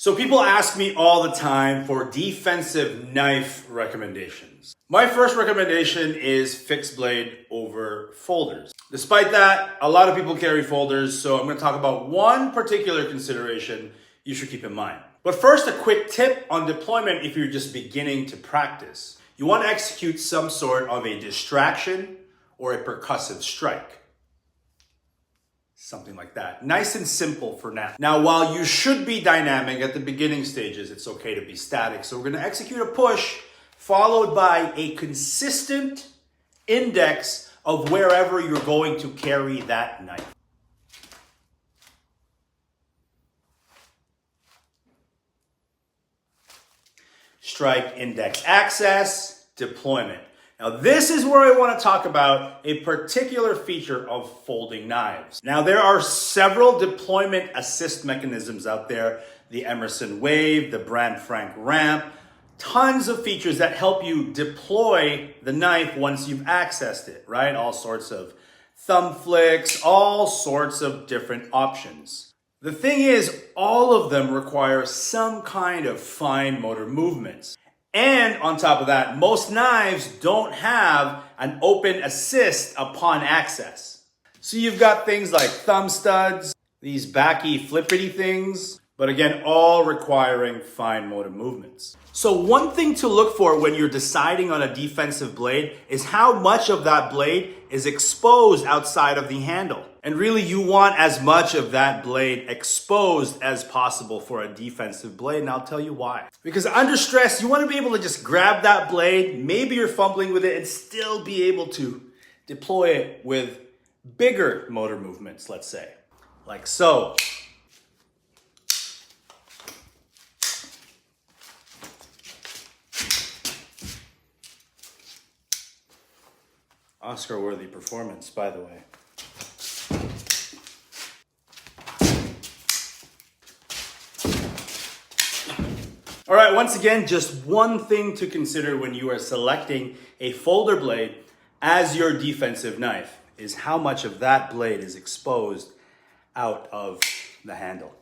So people ask me all the time for defensive knife recommendations. My first recommendation is fixed blade over folders. Despite that, a lot of people carry folders, so I'm going to talk about one particular consideration you should keep in mind. But first, a quick tip on deployment if you're just beginning to practice. You want to execute some sort of a distraction or a percussive strike. Something like that. Nice and simple for now. Now, while you should be dynamic at the beginning stages, it's okay to be static. So we're going to execute a push followed by a consistent index of wherever you're going to carry that knife. Strike, index, access, deployment. Now, this is where I want to talk about a particular feature of folding knives. Now, there are several deployment assist mechanisms out there. The Emerson Wave, the Brand Frank Ramp, tons of features that help you deploy the knife once you've accessed it, right? All sorts of thumb flicks, all sorts of different options. The thing is, all of them require some kind of fine motor movements. And on top of that, most knives don't have an open assist upon access. So you've got things like thumb studs, these backy flippity things, but again, all requiring fine motor movements. So one thing to look for when you're deciding on a defensive blade is how much of that blade is exposed outside of the handle. And really, you want as much of that blade exposed as possible for a defensive blade, and I'll tell you why. Because under stress, you want to be able to just grab that blade, maybe you're fumbling with it, and still be able to deploy it with bigger motor movements, let's say, like so. Oscar-worthy performance, by the way. All right, once again, just one thing to consider when you are selecting a folder blade as your defensive knife is how much of that blade is exposed out of the handle.